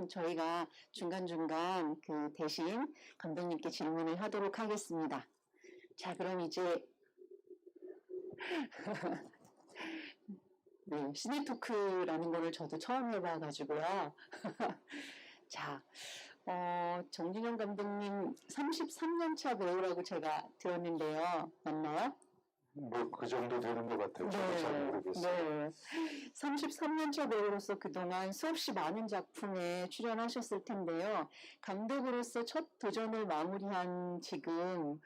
저희가 중간중간 그 대신 감독님께 질문을 하도록 하겠습니다. 자, 그럼 이제 네, 시네토크라는 거를 저도 처음 해봐가지고요. 자, 정진영 감독님 33년 차 배우라고 제가 들었는데요. 맞나요? 뭐 그 정도 되는 것 같아요. 저도 잘 모르겠어요. 네. 33년 차 배우로서 그동안 수없이 많은 작품에 출연하셨을 텐데요. 감독으로서 첫 도전을 마무리한 지금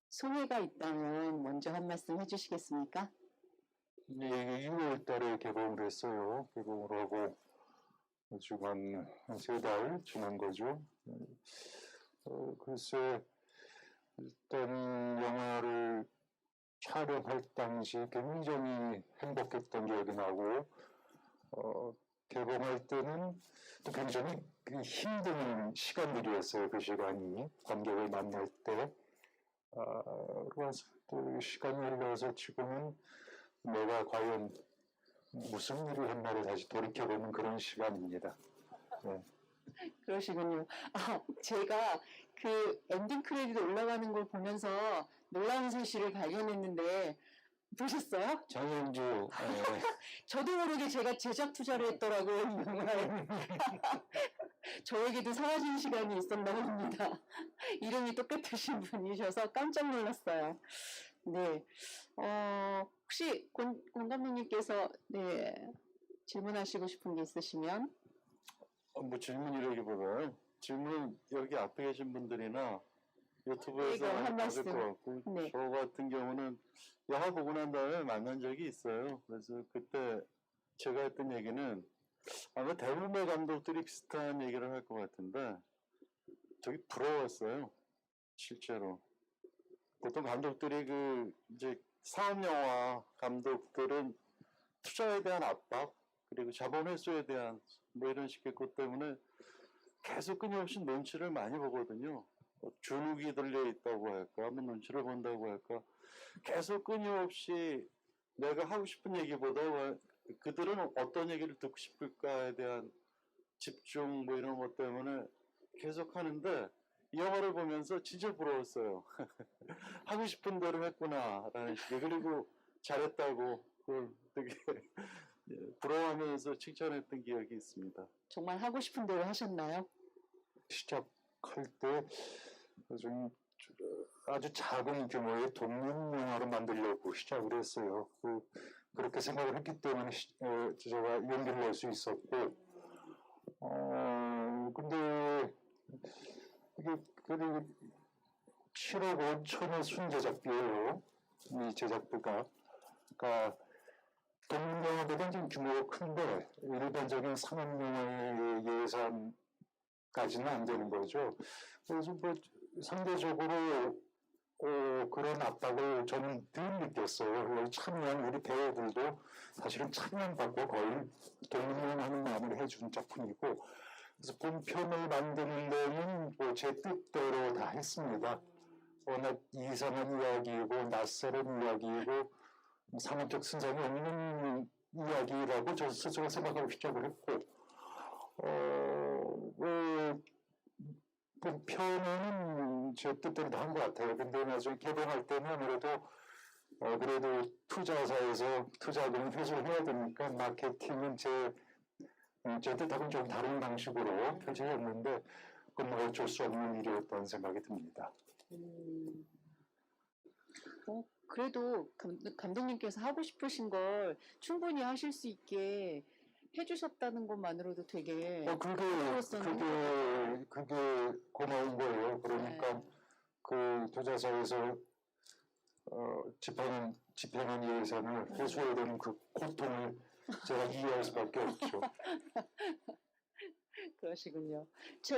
소회가 있다면 먼저 한 말씀 해주시겠습니까? 예, 6월 달에 개봉을 했어요. 개봉을 하고 지금 한 3달 지난 거죠. 글쎄, 일단 영화를 촬영할 당시 굉장히 행복했던 기억이 나고, 개봉할 때는 또 굉장히 힘든 시간들이었어요. 그 시간이 관객을 만날 때. 그래서 또 시간이 흘러서 지금은 내가 과연 무슨 일을 했나를 다시 돌이켜보는 그런 시간입니다. 네. 그러시군요. 제가 그 엔딩 크레딧 올라가는 걸 보면서 놀라운 사실을 발견했는데 보셨어요? 장현주, 저도 모르게 제가 제작 투자를 했더라고요, 이 영화에. 저에게도 사라진 시간이 있었나 봅니다. 이름이 똑같으신 분이셔서 깜짝 놀랐어요. 네. 혹시 권 감독님께서 네, 질문하시고 싶은 게 있으시면? 뭐 질문이라기보다는 질문 여기 앞에 계신 분들이나 유튜브에서 한 받을 말씀. 것 같고 네. 저 같은 경우는 영화 보고 난 다음에 만난 적이 있어요. 그래서 그때 제가 했던 얘기는 아마 대부분의 감독들이 비슷한 얘기를 할 것 같은데 되게 부러웠어요. 실제로. 보통 감독들이 이제 상업 영화 감독들은 투자에 대한 압박 그리고 자본 회수에 대한 뭐 이런 식의 것 때문에 계속 끊임없이 눈치를 많이 보거든요. 주눅이 들려 있다고 할까, 뭐 눈치를 본다고 할까, 계속 끊임없이 내가 하고 싶은 얘기보다 그들은 어떤 얘기를 듣고 싶을까에 대한 집중 뭐 이런 것 때문에 계속 하는데 이 영화를 보면서 진짜 부러웠어요. 하고 싶은 대로 했구나라는 식의 그리고 잘했다고 그걸 되게 부러워하면서 칭찬했던 기억이 있습니다. 정말 하고 싶은 대로 하셨나요? 시작할 때 좀 아주 작은 규모의 독립 영화를 만들려고 시작을 했어요. 그렇게 생각을 했기 때문에 제가 용기를 낼 수 있었고, 근데 이게 그래도 7억 5천의 순제작비예요. 이 제작비가. 그러니까 독립 영화보다는 좀 규모가 큰데 일반적인 상업 영화의 예산까지는 안 되는 거죠. 그래서 뭐 상대적으로 그런 압박을 저는 늘 느꼈어요. 참여한 우리 배우들도 사실은 참여받고 거의 동명하는 마음을 해준 작품이고, 그래서 본편을 만드는 데는 뭐 제 뜻대로 다 했습니다. 워낙 이상한 이야기이고 낯설은 이야기이고 상업적 순상이 없는 이야기라고 저 스스로 생각하고 시작을 했고, 본편은 제 뜻대로 다 한 것 같아요. 근데 나중에 개봉할 때는 아무래도 그래도 투자사에서 투자금을 회수를 해야 되니까 마케팅은 제 뜻하고는 좀 다른 방식으로 펼쳐졌는데 그건 뭐 어쩔 수 없는 일이었다는 생각이 듭니다. 그래도 감독님께서 하고 싶으신 걸 충분히 하실 수 있게 해주셨다는 것만으로도 되게 그게 고마운 거예요. 그러니까 그 투자사에서 집행한 예산을 회수해야 되는 그 고통을 제가 이해할 수밖에 없죠. 그러시군요.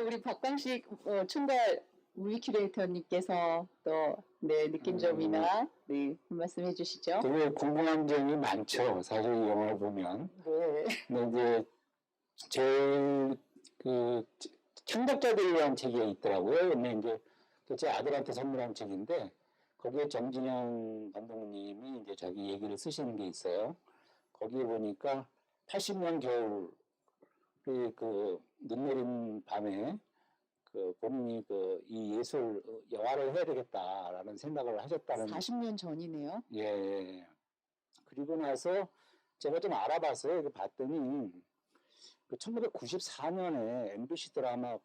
우리 박광식 총괄 무비 큐레이터님께서 또 느낀 점이나 한 말씀 해주시죠. 되게 궁금한 점이 많죠. 사실 이 영화를 보면. 네. 근데 이제 제일 창작자들을 위한 책이 있더라고요. 근데 이제 제 아들한테 선물한 책인데 거기에 정진영 감독님이 이제 자기 얘기를 쓰시는 게 있어요. 거기에 보니까 80년 겨울 그눈 내린 밤에 본인이 이 예술 영화를 해야 되겠다라는 생각을 하셨다는 40년 전이네요. 예. 그리고 나서 제가 좀 알아봤어요. 봤더니 1994년에 MBC 드라마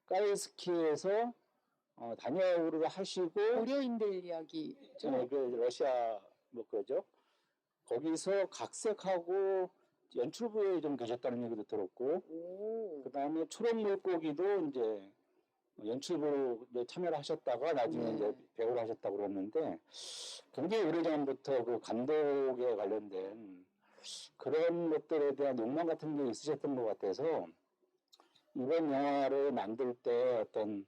까레이스키에서 다녀오를 하시고 고려인들 이야기. 러시아 그러죠. 거기서 각색하고 연출부에 좀 계셨다는 얘기도 들었고, 그 다음에 초록물고기도 이제 연출부로 이제 참여를 하셨다가 나중에 이제 배우를 하셨다고 그랬는데, 굉장히 오래전부터 그 감독에 관련된 그런 것들에 대한 욕망 같은 게 있으셨던 것 같아서, 이번 영화를 만들 때 어떤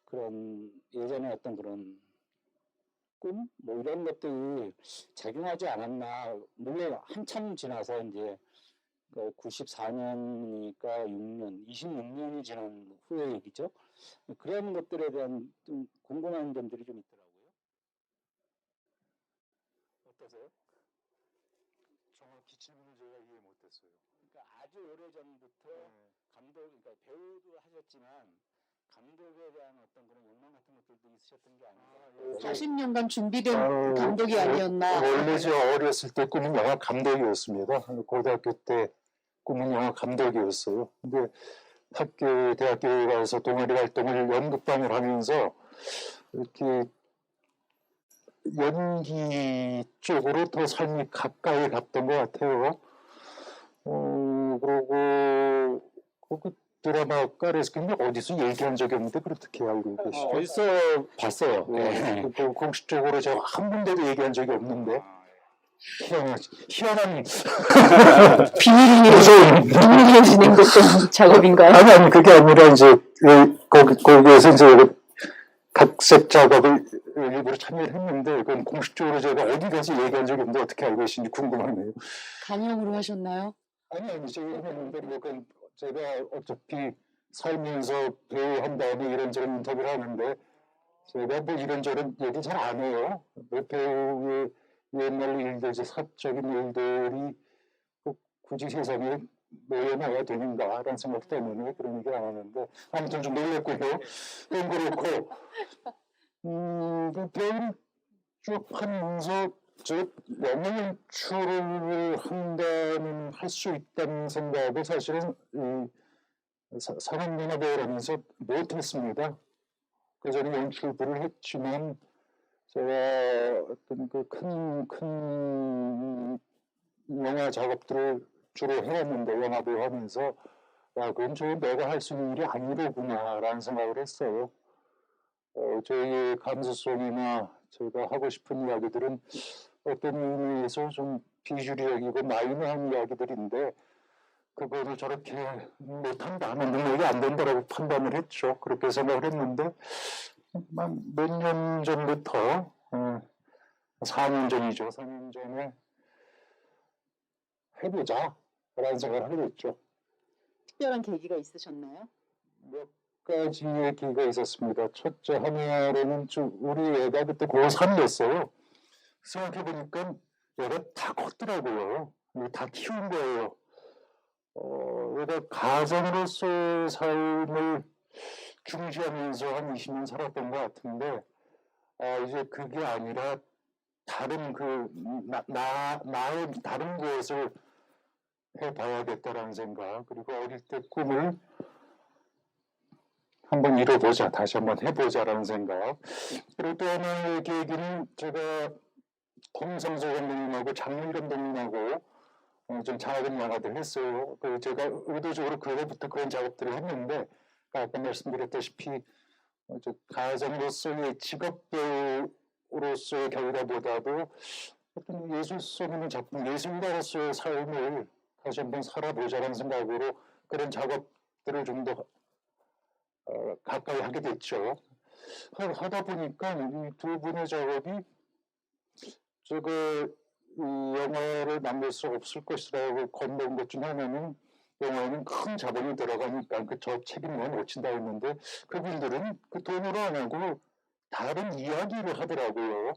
그런 예전에 어떤 그런 꿈? 이런 것들이 작용하지 않았나. 물론 한참 지나서 이제 94년이니까 26년이 지난 후의 얘기죠. 그런 것들에 대한 좀 궁금한 점들이 좀 있더라고요. 어떠세요? 정확히 질문을 제가 이해 못했어요. 그러니까 아주 오래전부터 그러니까 배우도 하셨지만 감독에 대한 어떤 그런 욕망 같은 것들도 있으셨던 게 아닌가. 40년간 준비된 감독이 아니었나. 원래 저 어렸을 때 꿈은 영화 감독이었습니다. 고등학교 때 꿈은 영화 감독이었어요. 근데 대학교에 가서 동아리 활동을 연극반을 하면서 이렇게 연기 쪽으로 더 삶이 가까이 갔던 것 같아요. 그리고 그 드라마 까레스키는 어디서 얘기한 적이 없는데 그걸 어떻게 알고 계시죠? 어디서 봤어요. 공식적으로 제가 한 군데도 얘기한 적이 없는데 희한한 비밀리에 진행됐던 작업인가요? 아니 그게 아니라 이제 거기에서 이제 각색 작업을 일부러 참여를 했는데 그건 공식적으로 제가 어디 가서 얘기한 적이 없는데 어떻게 알고 계신지 궁금하네요. 간영으로 하셨나요? 아니 제가 했는데 그건 제가 어차피 살면서 배우 한 다음에 이런저런 인터뷰를 하는데 제가 이런저런 얘기 잘 안 해요. 배우의 옛날 일들, 사적인 일들이 굳이 세상에 내려놔야 되는가라는 생각 때문에 그런 얘기 안 하는데 아무튼 좀 놀랬고요. 그건 그렇고 그 배우를 쭉 하면서 저 영화 연출을 한다면 할 수 있다는 생각을 사실은 상업영화배우라면서 못했습니다. 그 전에 연출부를 했지만 제가 어떤 큰 영화 작업들을 주로 해왔는데 영화배우 하면서 그건 내가 할 수 있는 일이 아니로구나라는 생각을 했어요. 저희의 감수성이나 제가 하고 싶은 이야기들은 어떤 의미에서 좀 비주류적이고 마이너한 이야기들인데 그거를 저렇게 못한다면 능력이 안 된다라고 판단을 했죠. 그렇게 생각을 했는데 몇 년 전부터 4년 전이죠. 4년 전에 해보자라는 생각을 하게 됐죠. 특별한 계기가 있으셨나요? 몇 가지의 계기가 있었습니다. 첫째 하나로는 우리 애가 그때 고3이었어요. 생각해보니까 얘가 다 컸더라고요. 다 키운 거예요. 얘가 가정으로서의 삶을 중시하면서 한 20년 살았던 것 같은데 이제 그게 아니라 다른 나의 다른 것을 해봐야겠다라는 생각, 그리고 어릴 때 꿈을 한번 이뤄보자, 다시 한번 해보자라는 생각. 그리고 또 하나의 계기는 제가 홍상수 감독님하고 장문 감독님하고 좀 작은 영화들 했어요. 제가 의도적으로 그거부터 그런 작업들을 했는데 아까 말씀드렸다시피 가정으로서의 직업배우로서의 결과보다도 어떤 예술 속 있는 작품, 예술가로서의 삶을 다시 한번 살아보자라는 생각으로 그런 작업들을 좀 더 가까이 하게 됐죠. 하다 보니까 이 두 분의 작업이 이 영화를 만들 수 없을 것이라고 건너온 것 중 하나는 영화에는 큰 자본이 들어가니까 저 책임만 놓친다 했는데 그분들은 그 돈으로 안 하고 다른 이야기를 하더라고요.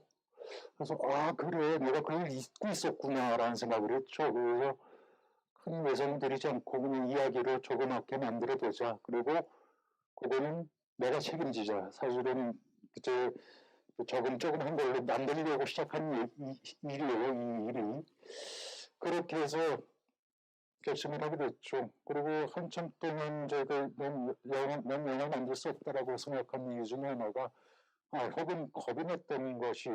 그래서 그래 내가 그걸 잊고 있었구나라는 생각을 했죠. 그래서 한 외성들이지 않고 그냥 이야기로 조그맣게 만들어보자. 그리고 그거는 내가 책임지자. 사실은 이제 조금 걸로 만들려고 시작한 일이에요, 이 일이. 그렇게 해서 결심을 하게 됐죠. 그리고 한참 동안 제가 난 영화 만들 수 없다라고 생각한 이유 중에 하나가 혹은 겁이 났던 것이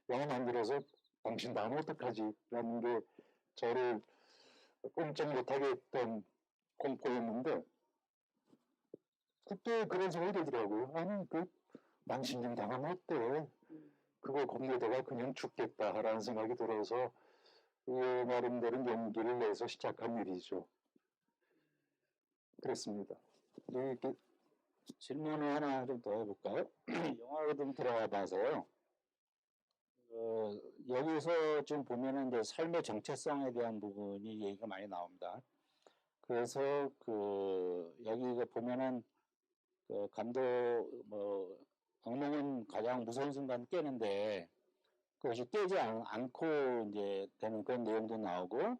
영화 만들어서 당신 나는 어떡하지? 라는 게 저를 꼼짝 못하게 했던 공포였는데 그때 그런 생각이 들더라고요. 아니 망신좀 당하면 어때? 그걸 겁내다가 그냥 죽겠다라는 생각이 들어서 나름대로 용기를 내서 시작한 일이죠. 그렇습니다. 이렇게 질문을 하나 좀 더 해볼까요? 영화로 좀 들어가 봐서요. 여기서 좀 보면은 이제 삶의 정체성에 대한 부분이 얘기가 많이 나옵니다. 그래서 여기 보면은 감독 악몽은 가장 무서운 순간 깨는데 그것이 깨지 않고 이제 되는 그런 내용도 나오고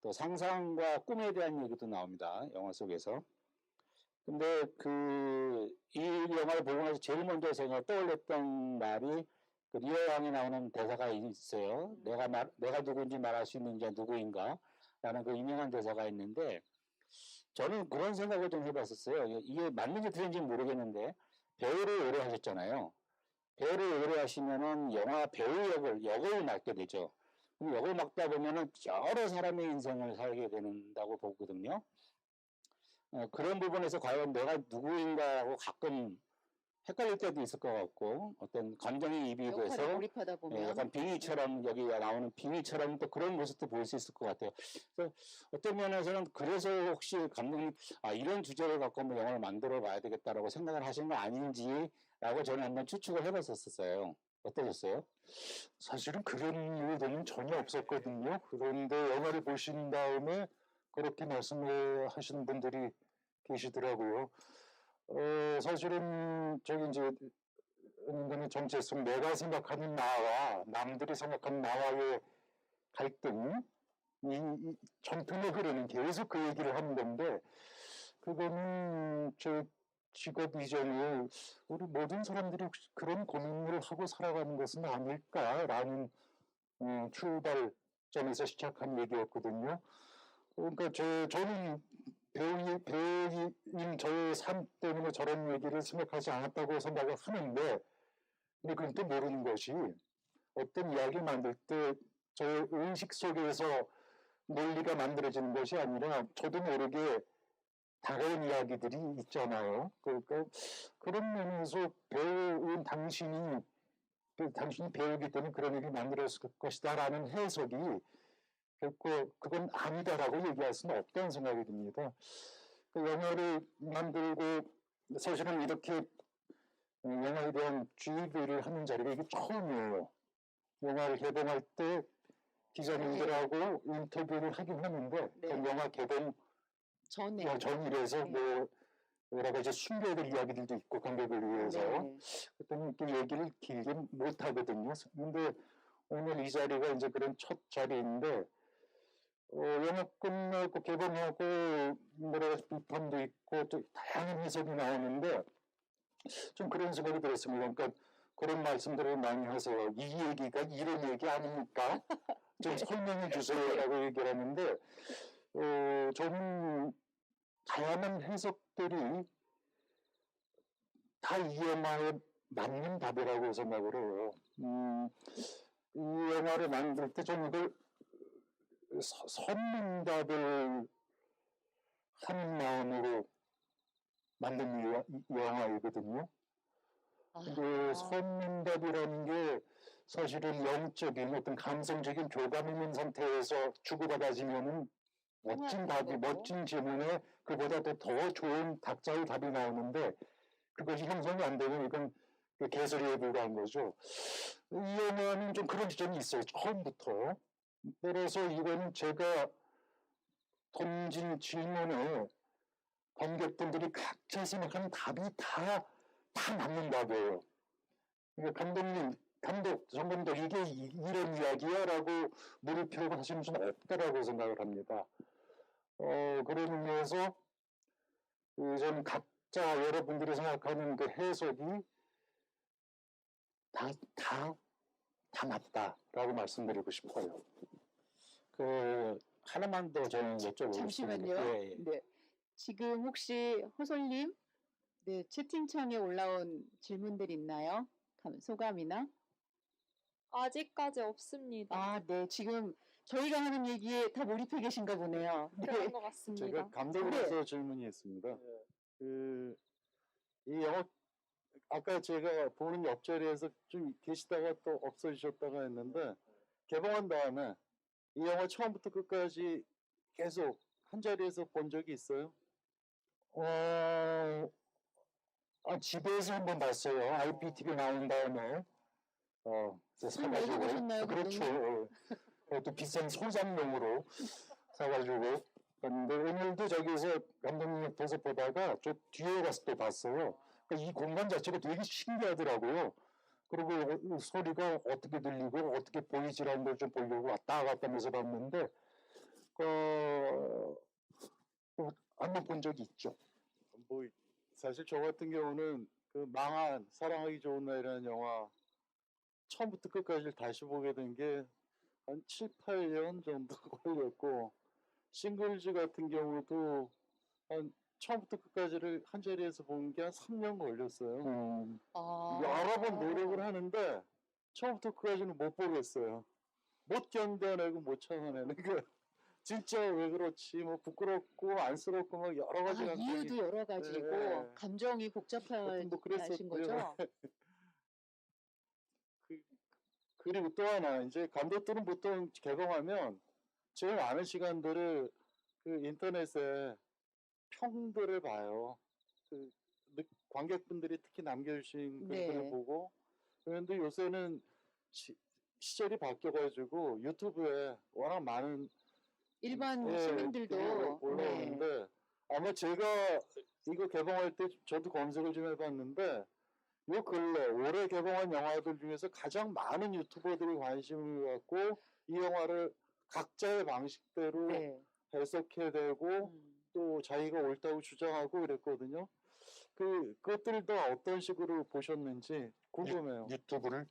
또 상상과 꿈에 대한 얘기도 나옵니다. 영화 속에서. 근데 이 영화를 보고 나서 제일 먼저 제가 떠올렸던 말이 리어 왕에 나오는 대사가 있어요. 내가 누구인지 말할 수 있는 자 누구인가? 라는 그 유명한 대사가 있는데 저는 그런 생각을 좀 해봤었어요. 이게 맞는지 틀린지 모르겠는데 배우를 오래 하셨잖아요. 배우를 오래 하시면은 영화 배우 역을 맡게 되죠. 역을 맡다 보면은 여러 사람의 인생을 살게 된다고 보거든요. 그런 부분에서 과연 내가 누구인가하고 가끔 헷갈릴 때도 있을 것 같고 어떤 감정이 입이 돼서 역할에 몰입하다 보면 약간 빙의처럼 여기 나오는 빙의처럼 또 그런 모습도 볼 수 있을 것 같아요. 그래서 어떤 면에서는 그래서 혹시 감독님 이런 주제를 갖고 한번 영화를 만들어 봐야 되겠다라고 생각을 하신 거 아닌지라고 저는 한번 추측을 해봤었어요. 어떠셨어요? 사실은 그런 의도는 전혀 없었거든요. 그런데 영화를 보신 다음에 그렇게 말씀을 하시는 분들이 계시더라고요. 사실은 저기 이제 인간의 정체성, 내가 생각하는 나와 남들이 생각하는 나와의 갈등, 이 전통의 흐르는 계속 그 얘기를 하는 건데 그거는 저 직업 이전에 우리 모든 사람들이 혹시 그런 고민을 하고 살아가는 것은 아닐까라는 출발점에서 시작한 얘기였거든요. 그러니까 저는 배우인 저의 삶 때문에 저런 얘기를 생각하지 않았다고 생각을 하는데 근데 그건 또 모르는 것이 어떤 이야기를 만들 때 저의 의식 속에서 논리가 만들어지는 것이 아니라 저도 모르게 다가온 이야기들이 있잖아요. 그러니까 그런 면에서 배우인 당신이 배우기 때문에 그런 얘기를 만들었을 것이다라는 해석이 결코 그건 아니다라고 얘기할 수는 없다는 생각이 듭니다. 그 영화를 만들고 사실은 이렇게 영화에 대한 주의를 하는 자리가 이게 처음이에요. 영화를 개봉할 때 기자님들하고 인터뷰를 하긴 하는데 그 영화 개봉 전일에서 여러 가지 숨겨야 될 이야기들도 있고 관객을 위해서 그때는 또 얘기를 길게 못 하거든요. 근데 오늘 이 자리가 이제 그런 첫 자리인데 영화 끝나고 개봉하고 여러 가지 비판도 있고 또 다양한 해석이 나오는데 좀 그런 생각이 들었습니다. 그러니까 그런 말씀들을 많이 하세요. 이 얘기가 이런 얘기 아닙니까? 좀 설명해 주세요라고 얘기를 하는데 저는 다양한 해석들이 다 이 영화에 맞는 답이라고 생각을 해요. 이 영화를 만들 때 저는 이걸 선문답을 하는 마음으로 만든 영화이거든요. 근데 선문답이라는 게 사실은 영적인 어떤 감성적인 교감 있는 상태에서 주고받아지면은 멋진 답이, 멋진 질문에 그보다도 더 좋은 각자의 답이 나오는데 그것이 형성이 안 되면 이건 개소리에 불과한 거죠. 이 영화는 좀 그런 지점이 있어요. 처음부터. 그래서 이거는 제가 던진 질문에 관객분들이 각자 생각하는 답이 다 맞는 답이에요. 그러니까 감독, 이게 이런 이야기야? 라고 물을 필요가 사실은 좀 없다라고 생각을 합니다. 그런 의미에서 좀 각자 여러분들이 생각하는 그 해석이 다 맞다라고 말씀드리고 싶어요. 그 하나만 더 저는 여쭤보고 잠시만요. 싶은데, 예, 예. 네. 지금 혹시 허솔님, 네, 채팅창에 올라온 질문들 있나요? 소감이나? 아직까지 없습니다. 아, 네. 지금 저희가 하는 얘기에 다 몰입해 계신가 보네요. 네. 그런 것 같습니다. 제가 감독으로서 질문이 있습니다. 이 영화 아까 제가 보는 옆자리에서 좀 계시다가 또 없어지셨다가 했는데 개봉한 다음에 이 영화 처음부터 끝까지 계속 한 자리에서 본 적이 있어요? 집에서 한번 봤어요. IPTV 나온 다음에 이제 왜 사가지고 보셨나요, 그렇죠. 또 비싼 소장용으로 사가지고 근데 오늘도 저기서 감독님 옆에서 보다가 저 뒤에 가서 또 봤어요. 그러니까 이 공간 자체가 되게 신기하더라고요. 그리고 소리가 어떻게 들리고 어떻게 보이지라는 걸 좀 보려고 왔다 갔다 하면서 봤는데 한번 본 적이 있죠. 뭐 사실 저 같은 경우는 그 망한 사랑하기 좋은 날이라는 영화 처음부터 끝까지 다시 보게 된 게 한 7, 8년 정도 걸렸고 싱글즈 같은 경우도 한 처음부터 끝까지를 한 자리에서 본 게 한 3년 걸렸어요. 아. 여러 번 노력을 하는데 처음부터 끝까지는 못 보겠어요. 못 견뎌내고 못 참아내는 그 진짜 왜 그렇지 뭐 부끄럽고 안쓰럽고 막 여러 가지 감정이 이유도 여러 가지고 네. 감정이 하여튼 복잡하신 뭐 그랬었고요. 거죠? 그리고 또 하나 이제 감독들은 보통 개봉하면 제일 많은 시간들을 그 인터넷에 평들을 봐요. 그 관객분들이 특히 남겨주신 글들을 네. 보고 그런데 요새는 시절이 바뀌어가지고 유튜브에 워낙 많은 일반 글이 시민들도 올라오는데 아마 제가 이거 개봉할 때 저도 검색을 좀 해봤는데 요 근래 올해 개봉한 영화들 중에서 가장 많은 유튜버들이 관심을 갖고 이 영화를 각자의 방식대로 네. 해석해내고 또 자기가 옳다고 주장하고 그랬거든요. 그것들도 어떤 식으로 보셨는지 궁금해요. 유튜브를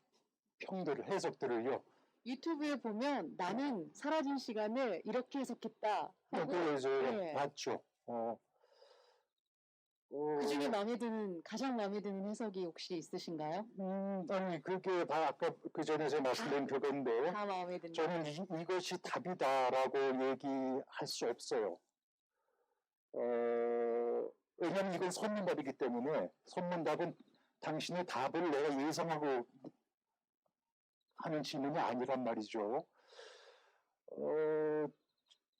평들을 해석들을요. 유튜브에 보면 나는 사라진 시간을 이렇게 해석했다 하고 그래서 네. 봤죠. 그중에 가장 마음에 드는 해석이 혹시 있으신가요? 아니 그게 아까 그 전에 제가 말씀드린 그건데 다 마음에 든다. 저는 이것이 답이다라고 얘기할 수 없어요. 왜냐하면 이건 선문답이기 때문에 선문답은 당신의 답을 내가 예상하고 하는 질문이 아니란 말이죠.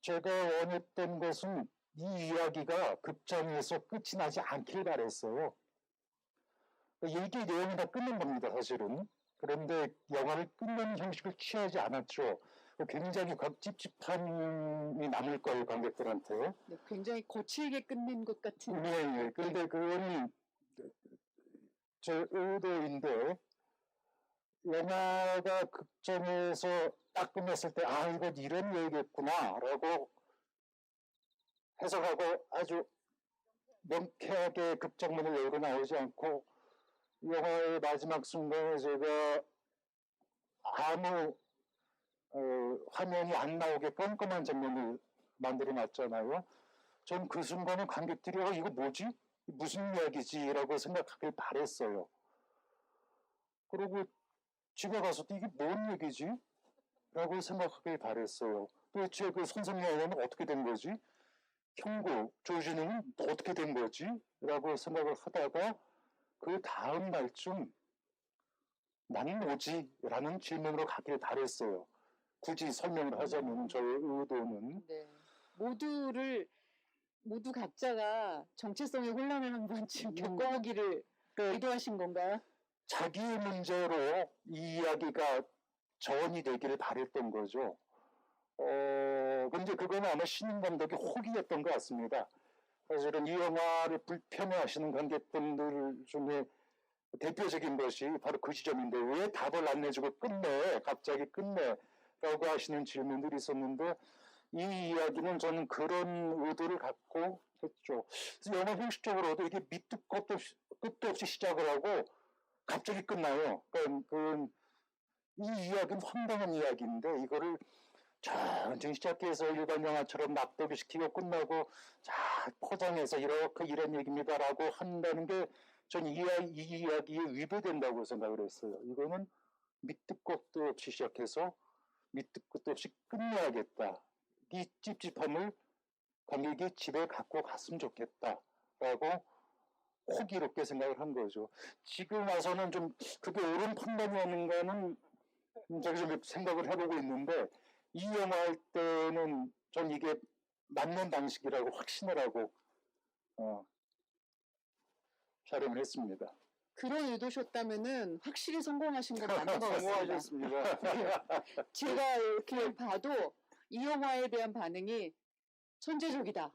제가 원했던 것은 이 이야기가 극장에서 끝이 나지 않길 바랬어요. 얘기 내용이 다 끝난 겁니다, 사실은. 그런데 영화를 끝내는 형식을 취하지 않았죠. 굉장히 찝찝함이 남을 거예요, 관객들한테. 네, 굉장히 거칠게 끝낸 것 같은. 네. 그런데 그건 제 의도인데, 영화가 극장에서 딱 끝냈을 때, 이건 이런 얘기겠구나, 라고 해석하고 아주 명쾌하게 극장문을 열고 나오지 않고, 영화의 마지막 순간에 제가 아무 화면이 안 나오게 깜깜한 장면을 만들어 놨잖아요. 전 그 순간에 관객들이 이거 뭐지? 무슨 이야기지? 라고 생각하길 바랬어요. 그리고 집에 가서도 이게 뭔 얘기지? 라고 생각하길 바랬어요. 도대체 그 선생님은 어떻게 된 거지? 형구, 조준우는 어떻게 된 거지? 라고 생각을 하다가 그 다음 날쯤 나는 뭐지? 라는 질문으로 가길 바랬어요. 굳이 설명을 하자면 저의 의도는 네. 모두 각자가 정체성의 혼란을 한 번쯤 겪어보기를 의도하신 건가요? 자기의 문제로 이 이야기가 전이 되기를 바랬던 거죠. 근데 그건 아마 신인 감독의 혹이었던 것 같습니다. 사실은 이 영화를 불편해하시는 관객분들 중에 대표적인 것이 바로 그 지점인데 왜 답을 안 내주고 갑자기 끝내? 라고 하시는 질문들이 있었는데 이 이야기는 저는 그런 의도를 갖고 했죠. 그래서 영화 형식적으로도 이게 밑도 끝도 없이 시작을 하고 갑자기 끝나요. 그러니까 이 이야기는 황당한 이야기인데 이거를 천천히 시작해서 일반 영화처럼 납득을 시키고 끝나고 자 포장해서 이렇게 이런 얘기입니다라고 한다는 게 전 이 이야기에 위배된다고 생각을 했어요. 이거는 밑도 끝도 없이 시작해서 밑도 끝도 없이 끝내야겠다. 이 찝찝함을 관객이 집에 갖고 갔으면 좋겠다라고 호기롭게 생각을 한 거죠. 지금 와서는 좀 그게 옳은 판단이었는가는 제가 좀 생각을 해보고 있는데 이 영화 할 때는 전 이게 맞는 방식이라고 확신을 하고 촬영을 했습니다. 그런 의도셨다면은 확실히 성공하신 건 맞는 것 같습니다. 성공하셨습니다. 제가 이렇게 봐도 이 영화에 대한 반응이 천재적이다.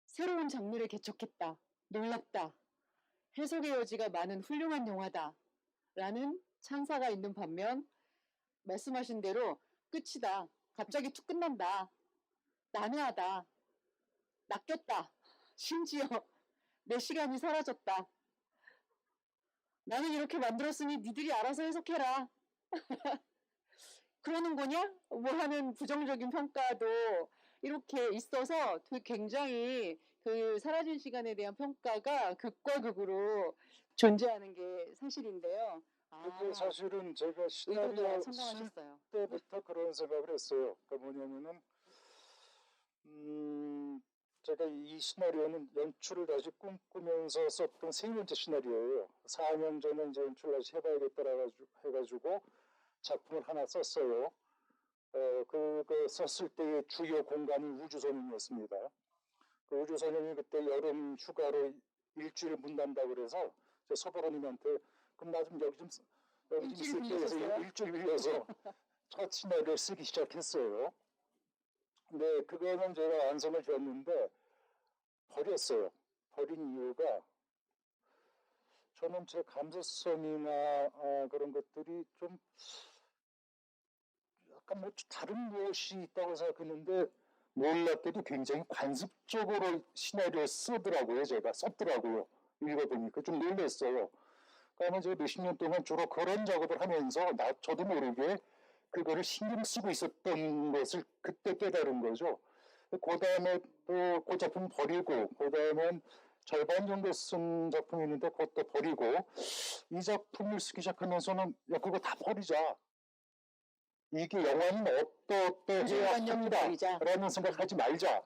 새로운 장르를 개척했다. 놀랍다. 해석의 여지가 많은 훌륭한 영화다. 라는 찬사가 있는 반면 말씀하신 대로 끝이다. 갑자기 툭 끝난다. 난해하다. 낚였다. 심지어 내 시간이 사라졌다. 나는 이렇게 만들었으니 니들이 알아서 해석해라. 그러는 거냐? 뭐 하는 부정적인 평가도 이렇게 있어서 굉장히 그 사라진 시간에 대한 평가가 극과 극으로 존재하는 게 사실인데요. 근데 사실은 제가 시나리오 의도도 쓸 성공하셨어요. 때부터 그런 생각을 했어요. 그러니까 뭐냐면은 제가 이 시나리오는 연출을 다시 꿈꾸면서 썼던 세 번째 시나리오예요. 4년 전에 이제 연출을 다시 해봐야겠다 해가지고 작품을 하나 썼어요. 그거 썼을 때의 주요 공간이 우주선이었습니다. 그 우주선이 그때 여름 휴가로 일주일 문단다고 그래서 저 서보로님한테 그럼 나 좀 여기 좀 쓸게 해서 일주일 빌려서 첫 시나리오를 쓰기 시작했어요. 근데 그거는 제가 완성을 지었는데 버렸어요. 버린 이유가 저는 제 감수성이나 그런 것들이 좀 약간 뭐 다른 무엇이 있다고 생각했는데 놀랍게도 굉장히 관습적으로 시나리오를 쓰더라고요. 제가 썼더라고요. 읽어보니까 좀 놀랐어요. 그러면 제가 몇십 년 동안 주로 그런 작업을 하면서 저도 모르게 그거를 신경 쓰고 있었던 것을 그때 깨달은 거죠. 그 다음에 또 그 작품 버리고, 그 다음엔 절반 정도 쓴 작품이 있는데 그것도 버리고, 이 작품을 쓰기 시작하면서는 야, 그거 다 버리자. 이게 영화는 어떠해야 한다라는 생각하지 말자.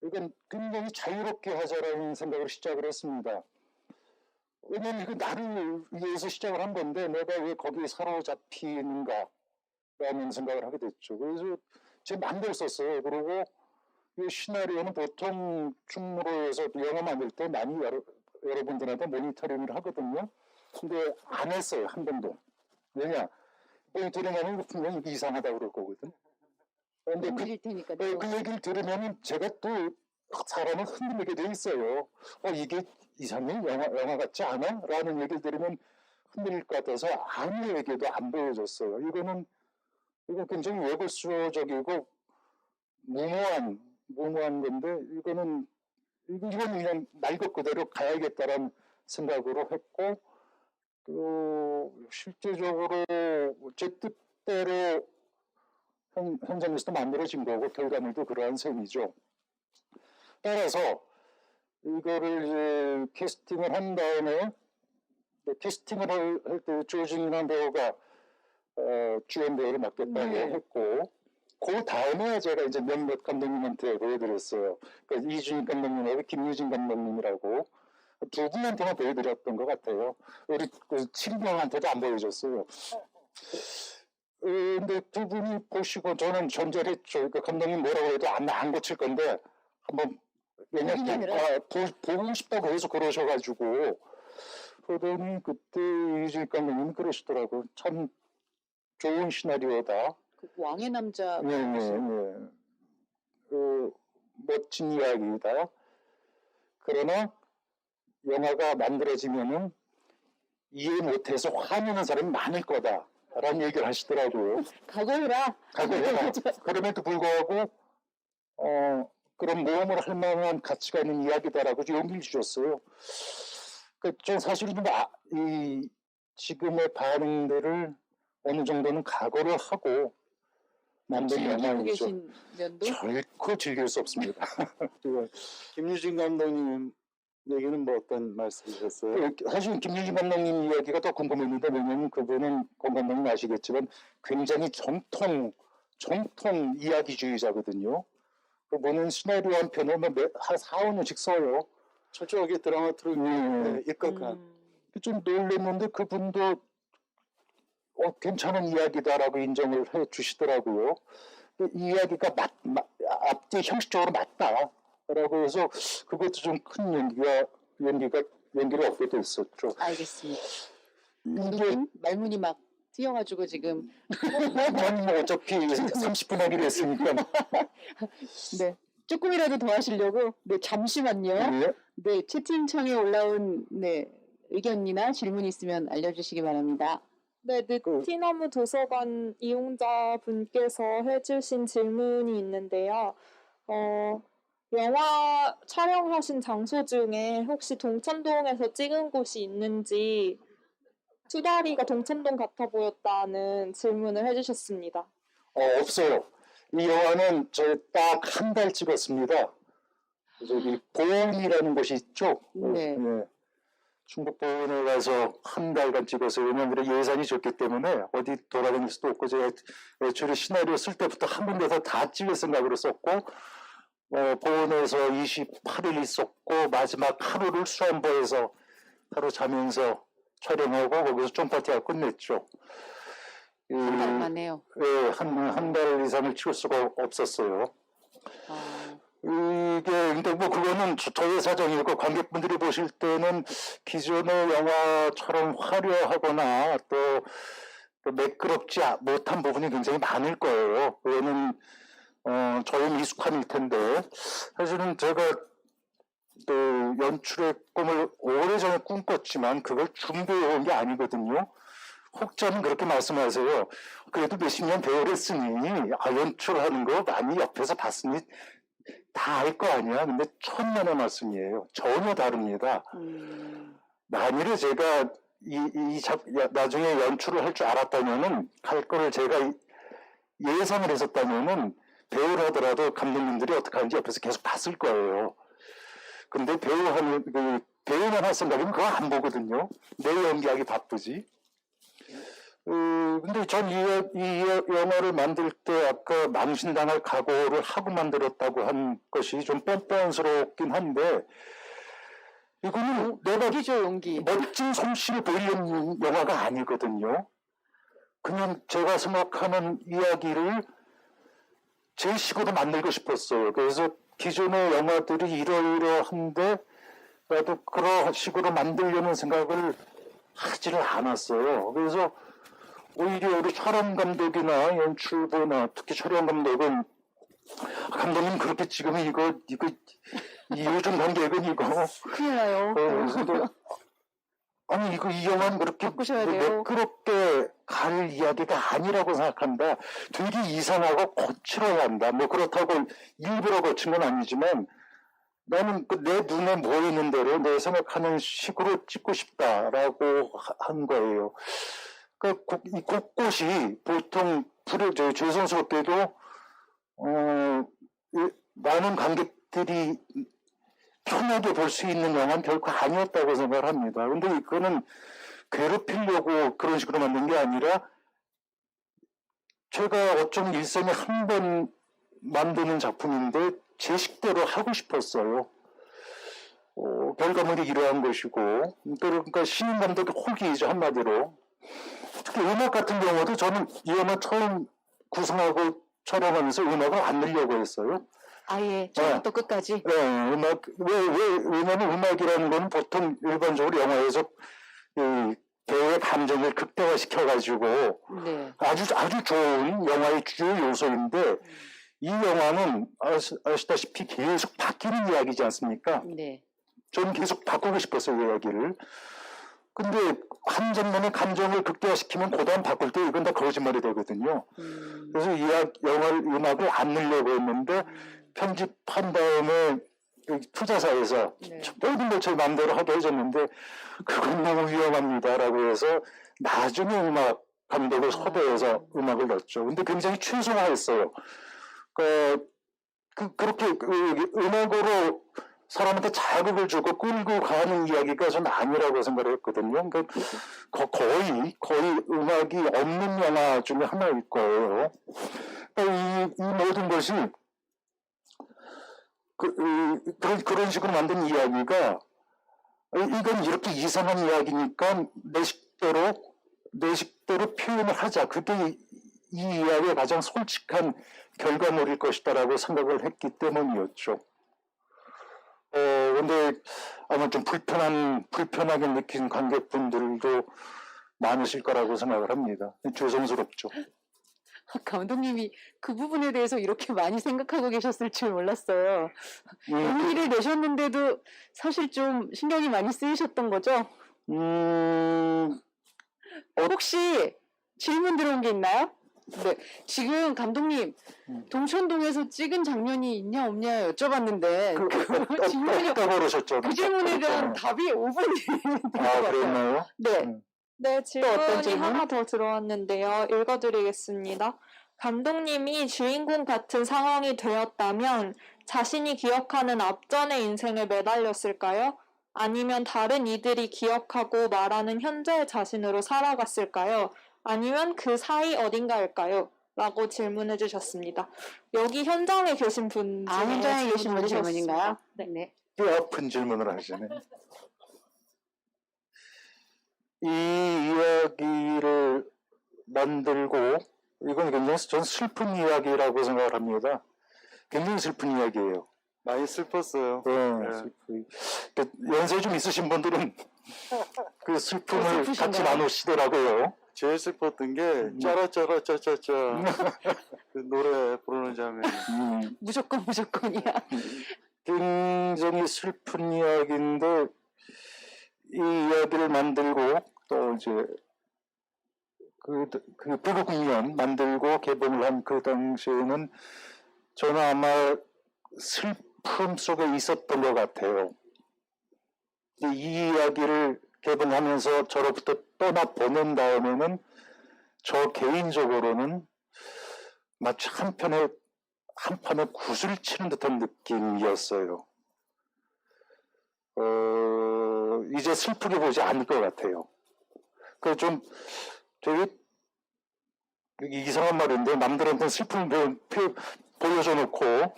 이건 굉장히 자유롭게 하자라는 생각을 시작을 했습니다. 왜냐면 이거 나를 위해서 시작을 한 건데 내가 왜 거기에 사로잡히는가 라는 생각을 하게 됐죠. 그래서 제가 마음대로 썼어요. 그리고 이 시나리오는 보통 충무로에서 영화 만들 때 많이 여러분들한테 모니터링을 하거든요. 근데 안 했어요. 한 번도. 왜냐? 모니터링하면 분명히 이상하다고 그럴 거거든. 근데 그 얘기를 들으면 제가 또 사람을 흔들리게 돼 있어요. 이게 이상해? 영화 같지 않아? 라는 얘기를 들으면 흔들릴 것 같아서 아무에게도 안 보여줬어요. 이거 굉장히 외골수적이고 무모한 건데 이건 그냥 날 것 그대로 가야겠다라는 생각으로 했고 또 실제적으로 제 뜻대로 현장에서도 만들어진 거고 결과물도 그러한 셈이죠. 따라서 이거를 이제 캐스팅을 한 다음에 캐스팅을 할 때 조진이라는 배우가 주연 배우를 맡겠다고 했고 그 다음에 제가 이제 몇몇 감독님한테 보여드렸어요. 그러니까 이준익 감독님하고 김유진 감독님이라고 두 분한테만 보여드렸던 것 같아요. 우리 그 7명한테도 안 보여줬어요. 근데 두 분이 보시고 저는 전절했죠. 그 감독님 뭐라고 해도 안 고칠 건데 한번 왜냐면 보고 싶다고 해서 그러셔가지고 그러더니 그때 이준익 감독님이 그러시더라고. 참 좋은 시나리오다. 그 왕의 남자. 네. 멋진 이야기다. 그러나 영화가 만들어지면은 이해 못해서 화내는 사람이 많을 거다. 라는 얘기를 하시더라고요. 각오해라. 각오해라. 그럼에도 불구하고 그런 모험을 할 만한 가치가 있는 이야기다라고 용기를 주셨어요. 좀 사실은 이 지금의 반응들을 어느 정도는 각오를 하고 만든 즐기고 영화이죠. 계신 면도 결코 즐길 수 없습니다. 김유진 감독님 얘기는 뭐 어떤 말씀이셨어요? 사실 김유진 감독님 이야기가 더 궁금했는데 왜냐면 그분은 권 감독님 아시겠지만 굉장히 정통 이야기주의자거든요. 그분은 시나리오 한 편을 한 4, 5년씩 써요. 철저하게 드라마트를 입각한 좀 놀랐는데 그분도 괜찮은 이야기다라고 인정을 해 주시더라고요. 이 이야기가 앞뒤 형식적으로 맞다라고 해서 그것도 좀 큰 용기를 얻게 됐었죠. 알겠습니다. 이게 감독님 말문이 막 튀어가지고 지금 뭐 어차피 30분 하기로 했으니까 네 조금이라도 더 하시려고 네 잠시만요. 예. 네 채팅창에 올라온 네 의견이나 질문 있으면 알려주시기 바랍니다. 네, 느티나무 도서관 이용자분께서 해주신 질문이 있는데요. 영화 촬영하신 장소 중에 혹시 동천동에서 찍은 곳이 있는지 투다리가 동천동 같아 보였다는 질문을 해주셨습니다. 없어요. 이 영화는 저희 딱 한 달 찍었습니다. 저기 보은이라는 곳이 있죠. 네. 충북 보은에 가서 한 달간 찍었어요. 왜냐하면 예산이 적기 때문에 어디 돌아다닐 수도 없고 제가 애초에 시나리오 쓸 때부터 한 군데서 다 찍을 생각으로 썼고 보은에서 28일 있었고 마지막 하루를 수안보에서 하루 자면서 촬영하고 거기서 쫑파티가 끝냈죠. 한 달 만에요. 한 달 이상을 치울 수가 없었어요. 이게 근데 뭐 그거는 저의 사정이고 관객분들이 보실 때는 기존의 영화처럼 화려하거나 또 매끄럽지 못한 부분이 굉장히 많을 거예요. 그거는 저의 미숙함일 텐데 사실은 제가 또 연출의 꿈을 오래전에 꿈꿨지만 그걸 준비해 온 게 아니거든요. 혹자는 그렇게 말씀하세요. 그래도 몇십 년 배우를 했으니 연출하는 거 많이 옆에서 봤으니 다 알 거 아니야. 근데 천년의 말씀이에요. 전혀 다릅니다. 만일에 제가 나중에 연출을 할 줄 알았다면은 할 거를 제가 예상을 했었다면은 배우를 하더라도 감독님들이 어떻게 하는지 옆에서 계속 봤을 거예요. 근데 배우만 할 생각이면 그거 안 보거든요. 내 연기하기 바쁘지. 근데 전 이 영화를 만들 때 아까 망신당할 각오를 하고 만들었다고 한 것이 좀 뻔뻔스럽긴 한데 이거는 내가 용기. 멋진 솜씨를 보이는 영화가 아니거든요. 그냥 제가 생각하는 이야기를 제 식으로 만들고 싶었어요. 그래서 기존의 영화들이 이러이러한데 나도 그런 식으로 만들려는 생각을 하지를 않았어요. 그래서 오히려 우리 촬영 감독이나 연출부나 특히 촬영 감독은 감독님 그렇게 찍으면 이거 요즘 관객은 이거 큰일 나요. 아니 이 영화는 그렇게 바꾸셔야 돼요. 매끄럽게 갈 이야기가 아니라고 생각한다. 되게 이상하고 거칠어야 한다. 뭐 그렇다고 일부러 거친 건 아니지만 나는 내 눈에 보이는 대로 내 생각하는 식으로 찍고 싶다라고 한 거예요. 이 곳곳이 보통 죄송스럽게도 많은 관객들이 편하게 볼 수 있는 영화는 결코 아니었다고 생각을 합니다. 근데 이거는 괴롭히려고 그런 식으로 만든 게 아니라 제가 어쩌면 일생에 한 번 만드는 작품인데 제 식대로 하고 싶었어요. 결과물이 이러한 것이고 그러니까 신인 감독의 hol기이죠 한마디로. 특히 음악 같은 경우도 저는 이 영화 처음 구성하고 촬영하면서 음악을 안 넣으려고 했어요. 아예 처음부터 끝까지. 네, 왜냐면 음악이라는 건 보통 일반적으로 영화에서 배우의 감정을 극대화시켜가지고 네. 아주 좋은 영화의 주요 요소인데 이 영화는 아시다시피 계속 바뀌는 이야기지 않습니까? 네. 저는 계속 바꾸고 싶었어요, 그 이야기를. 근데 한 장면의 감정을 극대화시키면 그 다음 바꿀 때 이건 다 거짓말이 되거든요. 그래서 음악을 안 넣으려고 했는데 편집한 다음에 그 투자사에서 네. 모든 걸 제 마음대로 하게 해줬는데 그건 너무 위험합니다라고 해서 나중에 음악 감독을 섭외해서 음악을 넣었죠. 근데 굉장히 최소화했어요. 그렇게 음악으로 사람한테 자극을 주고 끌고 가는 이야기가 전 아니라고 생각을 했거든요. 그러니까 거의 음악이 없는 영화 중에 하나일 거예요. 그러니까 이 모든 것이 그런 식으로 만든 이야기가 이건 이렇게 이상한 이야기니까 내 식대로 표현을 하자. 그게 이 이야기의 가장 솔직한 결과물일 것이다라고 생각을 했기 때문이었죠. 근데 아마 좀 불편하게 느낀 관객분들도 많으실 거라고 생각을 합니다. 죄송스럽죠. 감독님이 그 부분에 대해서 이렇게 많이 생각하고 계셨을 줄 몰랐어요. 연기를 내셨는데도 사실 좀 신경이 많이 쓰이셨던 거죠? 혹시 질문 들어온 게 있나요? 네. 지금 감독님, 동천동에서 찍은 장면이 있냐 없냐 여쭤봤는데 질문이 없다고 그러셨죠. 그 질문에 대한 답이 5분이 된 것 같아요. 그랬나요? 네. 네, 어떤 질문이 질문? 하나 더 들어왔는데요. 읽어드리겠습니다. 감독님이 주인공 같은 상황이 되었다면 자신이 기억하는 앞전의 인생에 매달렸을까요? 아니면 다른 이들이 기억하고 말하는 현재의 자신으로 살아갔을까요? 아니면 그 사이 어딘가일까요? 라고 질문해 주셨습니다. 여기 현장에 계신 분 중에 현장에 계신 분 질문을 질문인가요? 주셨습니다. 네. 네. 꽤 아픈 질문을 하시네. 이 이야기를 만들고 이건 굉장히 전 슬픈 이야기라고 생각을 합니다. 굉장히 슬픈 이야기예요. 많이 슬펐어요. 연세 좀 있으신 분들은 그 슬픔을 슬프신가요? 같이 나누시더라고요. 제일 슬펐던 게 짜라짜라 짜짜짜 그 노래 부르는 장면. 무조건이야. 굉장히 슬픈 이야기인데 이 이야기를 만들고 또 이제 그 불구 국면 만들고 개봉을 한 그 당시에는 저는 아마 슬픔 속에 있었던 것 같아요. 이 이야기를 개봉하면서 저로부터 떠나보낸 다음에는 저 개인적으로는 마치 한편의 굿을 치는 듯한 느낌이었어요. 이제 슬프게 보지 않을 것 같아요. 그 좀 되게 이상한 말인데 남들한테는 슬픔을 보여줘 놓고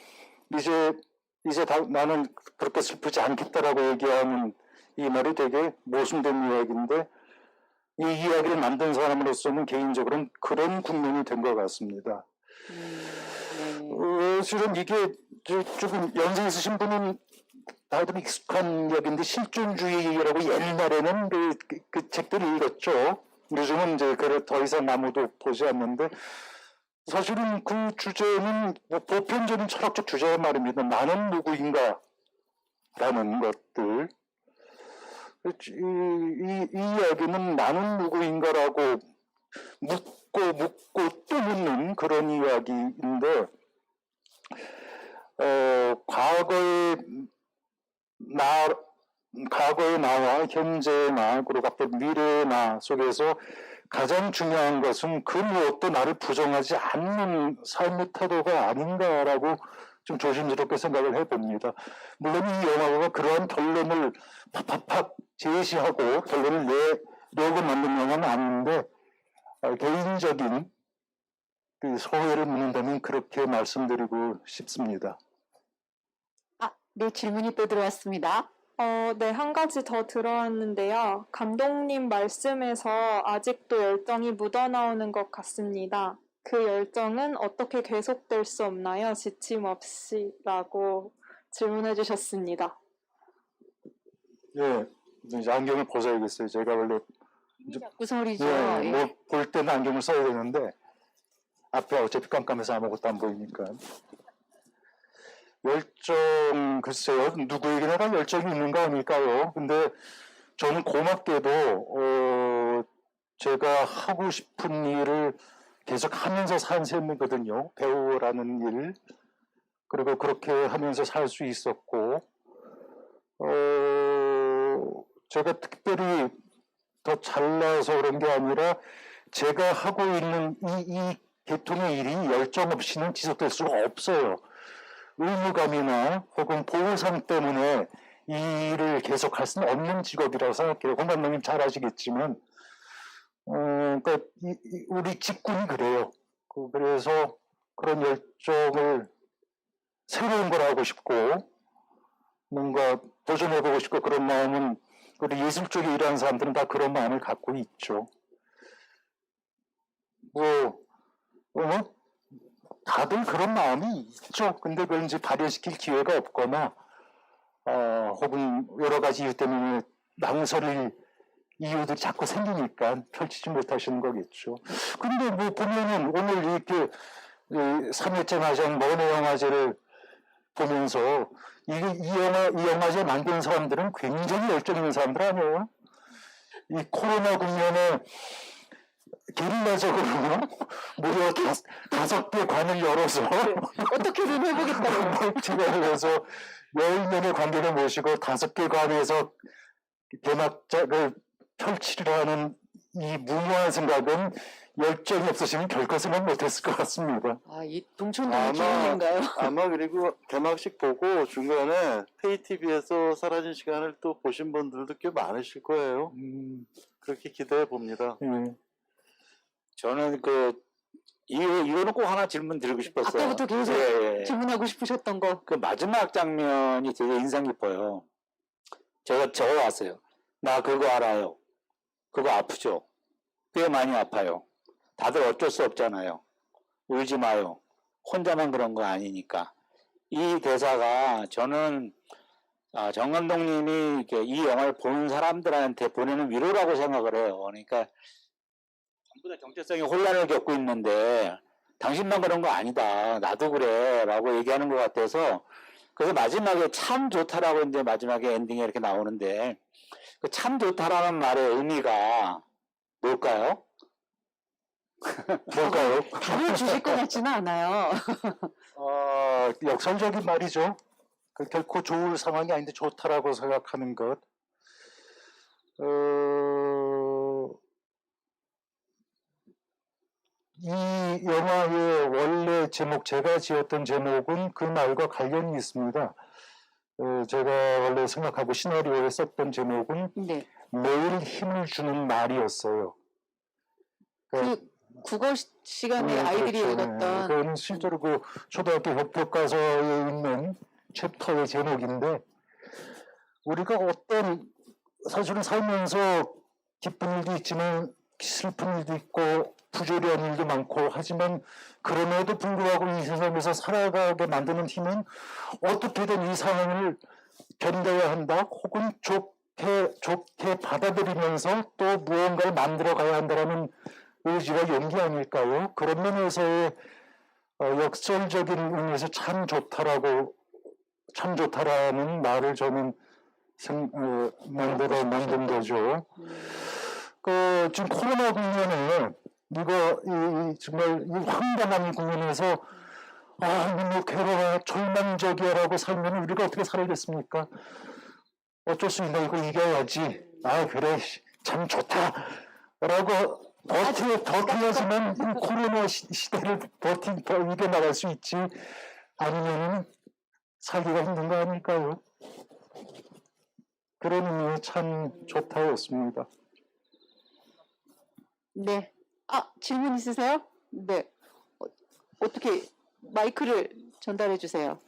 이제 나는 그렇게 슬프지 않겠다라고 얘기하는 이 말이 되게 모순된 이야기인데 이 이야기를 만든 사람으로서는 개인적으로는 그런 국면이 된 것 같습니다. 실은 이게 조금 연세 있으신 분은 다들 익숙한 이야기인데 실존주의라고 옛날에는 그 책들을 읽었죠. 요즘은 이제 그걸 더 이상 아무도 보지 않는데 사실은 그 주제는 뭐 보편적인 철학적 주제란 말입니다. 나는 누구인가 라는 것들. 이 이야기는 나는 누구인가라고 묻고 또 묻는 그런 이야기인데 과거의 나와 현재의 나 그리고 앞으로 미래의 나 속에서 가장 중요한 것은 그 무엇도 나를 부정하지 않는 삶의 태도가 아닌가라고 좀 조심스럽게 생각을 해봅니다. 물론 이 영화가 그러한 결론을 팍팍팍 제시하고 결론을 내려고 만든 영화는 아닌데 개인적인 그 소회를 묻는다면 그렇게 말씀드리고 싶습니다. 네, 질문이 또 들어왔습니다. 네, 한 가지 더 들어왔는데요. 감독님 말씀에서 아직도 열정이 묻어나오는 것 같습니다. 그 열정은 어떻게 계속될 수 없나요? 지침 없이 라고 질문해 주셨습니다. 예, 이제 안경을 벗어야겠어요. 제가 원래 자꾸 소리죠. 뭐 볼 때는 안경을 써야 되는데 앞에 어차피 깜깜해서 아무것도 안 보이니까. 열정, 글쎄요. 누구에게나 다 열정이 있는 거 아닐까요? 근데 저는 고맙게도 제가 하고 싶은 일을 계속 하면서 산 셈이거든요. 배우라는 일. 그리고 그렇게 하면서 살 수 있었고, 제가 특별히 더 잘나서 그런 게 아니라 제가 하고 있는 이 계통의 일이 열정 없이는 지속될 수가 없어요. 의무감이나 혹은 보호상 때문에 이 일을 계속할 수는 없는 직업이라고 생각해요. 홍 감독님 잘 아시겠지만, 그러니까 우리 직군이 그래요. 그래서 그런 열정을 새로운 걸 하고 싶고 뭔가 도전해보고 싶고 그런 마음은 우리 예술 쪽에 일하는 사람들은 다 그런 마음을 갖고 있죠. 다들 그런 마음이 있죠. 근데 그걸 이제 발현시킬 기회가 없거나 혹은 여러 가지 이유 때문에 망설일 이유들이 자꾸 생기니까 펼치지 못하시는 거겠죠. 근데 뭐 보면은 오늘 이렇게 3회째 나전 머네 영화제를 보면서 이 영화제 만든 사람들은 굉장히 열정 있는 사람들 아니에요? 이 코로나 국면에 게릴라적으로 무려 5개 관을 열어서 어떻게든 해보겠다고. 제가 그래서 10명의 관객을 모시고 5개 관에서 개막작을 펼치려는 이 무모한 생각은 열정이 없으시면 결코 생각 못했을 것 같습니다. 이 동천동의 기운인가요? 아마 그리고 개막식 보고 중간에 페이TV에서 사라진 시간을 또 보신 분들도 꽤 많으실 거예요. 그렇게 기대해 봅니다. 저는 이거는 꼭 하나 질문 드리고 싶었어요. 아까부터 계속 예, 예. 질문하고 싶으셨던 거. 그 마지막 장면이 되게 인상 깊어요. 제가 적어왔어요. 나 그거 알아요. 그거 아프죠? 꽤 많이 아파요. 다들 어쩔 수 없잖아요. 울지 마요. 혼자만 그런 거 아니니까. 이 대사가 저는 정 감독님이 이 영화를 보는 사람들한테 보내는 위로라고 생각을 해요. 그러니까 전부 다 정체성의 혼란을 겪고 있는데 당신만 그런 거 아니다. 나도 그래. 라고 얘기하는 것 같아서 그래서 마지막에 참 좋다라고 이제 마지막에 엔딩에 이렇게 나오는데 그 참 좋다라는 말의 의미가 뭘까요? 뭘까요? 답을 주실 것 같지는 않아요. 역설적인 말이죠. 결코 좋을 상황이 아닌데 좋다라고 생각하는 것. 이 영화의 원래 제목, 제가 지었던 제목은 그 말과 관련이 있습니다. 제가 원래 생각하고 시나리오에 썼던 제목은 네. 매일 힘을 주는 말이었어요. 그 국어 시간에 아이들이 그렇죠. 읽었던 그건 실제로 그 초등학교 교과서에 있는 챕터의 제목인데 우리가 사실은 살면서 기쁜 일도 있지만 슬픈 일도 있고 부조리한 일도 많고 하지만 그럼에도 불구하고 이 세상에서 살아가게 만드는 힘은 어떻게든 이 상황을 견뎌야 한다 혹은 좋게 받아들이면서 또 무언가를 만들어 가야 한다는 의지와 용기 아닐까요? 그런 면에서의 역설적인 의미에서 참 좋다라는 말을 저는 만든 거죠. 지금 코로나 국면에 정말 이 황당한 국면에서 너무 괴로워 절망적이야라고 살면 우리가 어떻게 살아야겠습니까? 어쩔 수 있나 이거 이겨야지. 그래 참 좋다라고 버텨야지만 이 코로나 시대를 이겨나갈 수 있지 아니면 살기가 힘든 거 아닐까요? 그런 의미에 참 좋다였습니다. 네. 질문 있으세요? 네. 어떻게 마이크를 전달해 주세요.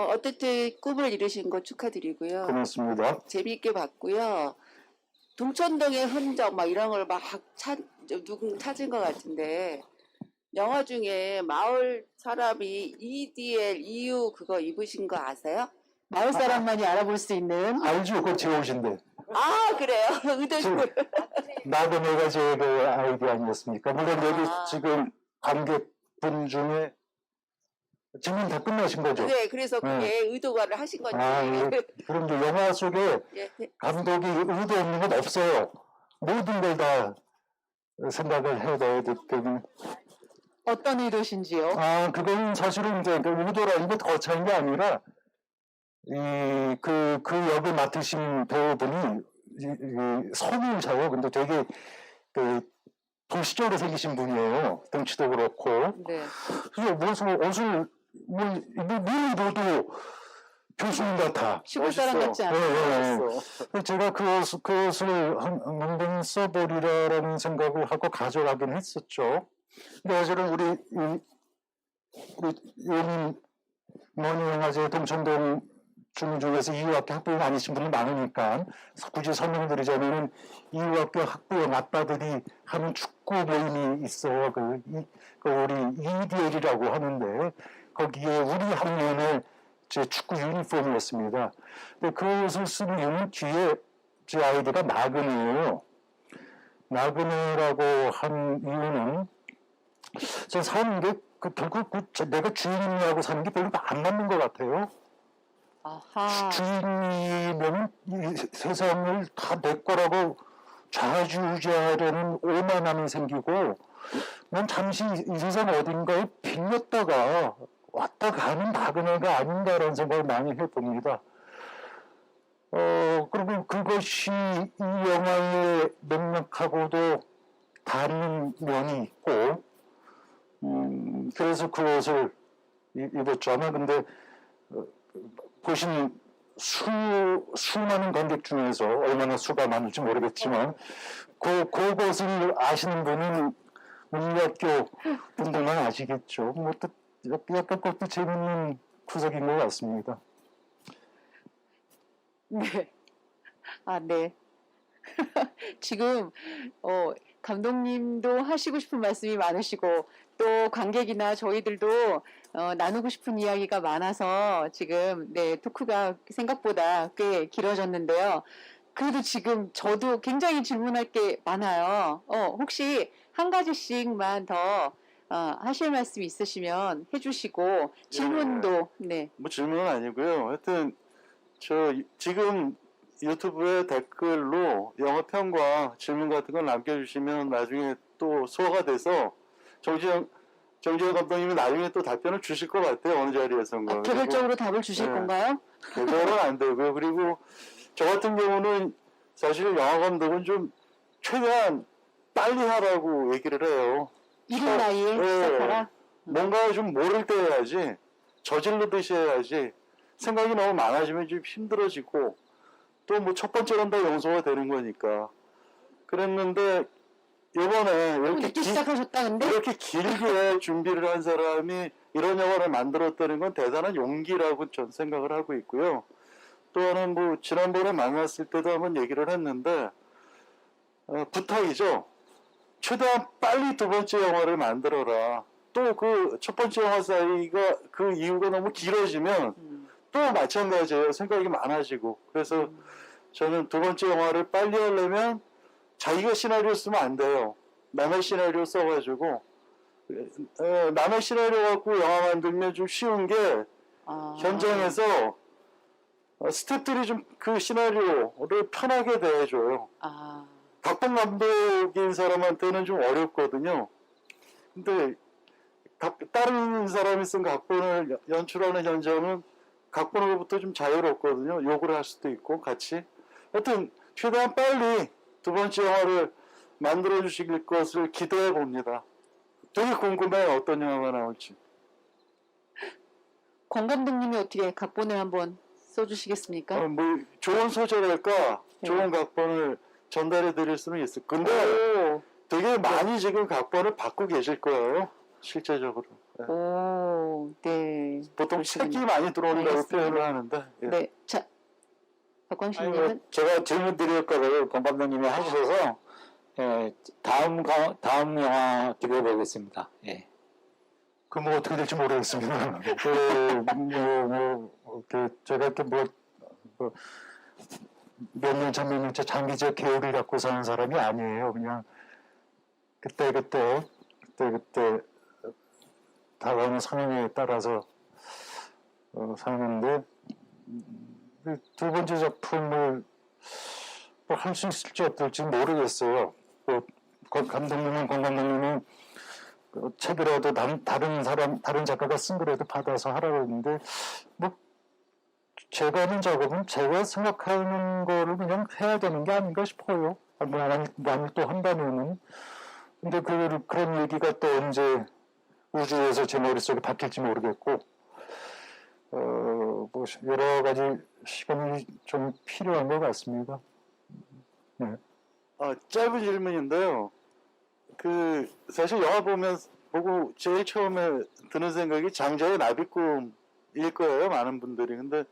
어쨌든 꿈을 이루신 거 축하드리고요. 고맙습니다. 재미있게 봤고요. 동천동의 흔적 막 이런 걸 막 누군 찾은 것 같은데 영화 중에 마을 사람이 EDL EU 그거 입으신 거 아세요? 마을 사람만이 알아볼 수 있는 알죠? 그거 제 옷인데. 그래요? 의도식으로. 나도 내가 제 아이디어 아니었습니까? 물론 여기 지금 관객분 중에 질문 다 끝나신 거죠? 네, 그래서 그게 의도가를 하신 건지. 아, 예. 그럼 이제 영화 속에 예, 감독이 의도 없는 건 없어요. 모든 걸 다 생각을 해봐야 되기 때문에. 어떤 의도신지요? 아, 그건 사실은 이제 그 의도라는 게 거창한 게 아니라, 그 역을 맡으신 배우분이, 성인자요. 근데 되게, 도시적으로 생기신 분이에요. 덩치도 그렇고. 네. 그래서 옷을, 뭘 입어도 교수님 같아. 시골 사람 같지 예, 않아요. 예. 제가 그 옷을 한번 써보리라라는 생각을 하고 가져가긴 했었죠. 근데 사실은 우리 요즘 모니영화제 동천동 주민 중에서 이유학교 학부형 아니신 분이 많으니까 굳이 설명드리자면은 이유학교 학부형 아빠들이 하는 축구 모임이 있어. 그 우리 EDL이라고 하는데 거기에 우리 학년의 제 축구 유니폼이었습니다. 근데 그 옷을 쓰는 이유는 뒤에 제 아이디가 나그네예요. 나그네라고 한 이유는 저 사는 게 결국 내가 주인이라고 사는 게 별로 안 맞는 것 같아요. 아하. 주인이면 이 세상을 다 내 거라고 좌지우지하려는 오만함이 생기고 난 잠시 이 세상 어딘가에 빌렸다가 왔다 가는 나그네가 아닌가라는 생각을 많이 해봅니다. 그리고 그것이 이 영화의 맥락하고도 다른 면이 있고, 그래서 그 옷을 입었죠. 아마 근데, 보신 수많은 관객 중에서 얼마나 수가 많을지 모르겠지만, 그것을 아시는 분은 우리 학교 분들만 아시겠죠. 뭐 또, 약간 그것도 재밌는 구석인 것 같습니다. 네. 아, 네. 지금 감독님도 하시고 싶은 말씀이 많으시고 또 관객이나 저희들도 나누고 싶은 이야기가 많아서 지금 네, 토크가 생각보다 꽤 길어졌는데요. 그래도 지금 저도 굉장히 질문할 게 많아요. 혹시 한 가지씩만 더 하실 말씀 있으시면 해주시고 질문도 네. 뭐 질문은 아니고요. 하여튼 지금 유튜브에 댓글로 영화 평과 질문 같은 걸 남겨주시면 나중에 또 소화가 돼서 정지영 감독님이 나중에 또 답변을 주실 것 같아요. 어느 자리에선가. 개별적으로 답을 주실 네. 건가요? 개별은 안 되고요. 그리고 저 같은 경우는 사실 영화 감독은 좀 최대한 빨리 하라고 얘기를 해요. 이른 나이에 네. 시작하라. 뭔가 좀 모를 때 해야지, 저질르듯이 해야지, 생각이 너무 많아지면 좀 힘들어지고, 또 뭐 첫 번째는 다 용서가 되는 거니까. 그랬는데, 이번에 늦게 시작하셨다 근데? 이렇게 길게 준비를 한 사람이 이런 영화를 만들었다는 건 대단한 용기라고 전 생각을 하고 있고요. 또 하나는 뭐, 지난번에 만났을 때도 한번 얘기를 했는데, 부탁이죠. 최대한 빨리 두 번째 영화를 만들어라. 또 그 첫 번째 영화 사이가 그 이유가 너무 길어지면 또 마찬가지예요. 생각이 많아지고. 그래서 저는 두 번째 영화를 빨리 하려면 자기가 시나리오 쓰면 안 돼요. 남의 시나리오 써가지고 남의 시나리오 갖고 영화 만들면 좀 쉬운 게 현장에서 스태프들이 좀 그 시나리오를 편하게 대해줘요. 각본 감독인 사람한테는 좀 어렵거든요. 근데 다른 사람이 쓴 각본을 연출하는 현장은 각본으로부터 좀 자유롭거든요. 욕을 할 수도 있고 같이. 하여튼 최대한 빨리 두 번째 영화를 만들어 주실 것을 기대해 봅니다. 되게 궁금해요. 어떤 영화가 나올지. 권 감독님이 어떻게 각본을 한번 써주시겠습니까? 뭐 좋은 소재랄까 좋은 각본을 전달해 드릴 수는 있을 근데 되게 많이 지금 각본을 받고 계실 거예요. 실제적으로. 네. 오, 네. 보통 책이 많이 들어온다고 알겠습니다. 표현을 하는데. 예. 네, 자, 박광식님은 제가 질문 드릴 거를 권 감독님이 하셔서 다음 영화 기대해 보겠습니다. 예. 그 뭐 어떻게 될지 모르겠습니다. 제가 이렇게 몇 년차 몇 년차 장기적 계획을 갖고 사는 사람이 아니에요. 그냥 그때 다가오는 상황에 따라서 사는데 두 번째 작품을 할 수 있을지 어떨지 모르겠어요. 권 감독님은 책이라도 다른 작가가 쓴 거라도 받아서 하라고 했는데 뭐 제가 하는 작업은 제가 생각하는 거를 그냥 해야 되는 게 아닌가 싶어요. 만약 또 한다면은. 근데 그런 얘기가 또 언제 우주에서 제 머릿속에 박힐지 모르겠고, 뭐 여러 가지 시간이 좀 필요한 것 같습니다. 네. 짧은 질문인데요. 사실 영화 보고 제일 처음에 드는 생각이 장자의 나비꿈일 거예요, 많은 분들이. 근데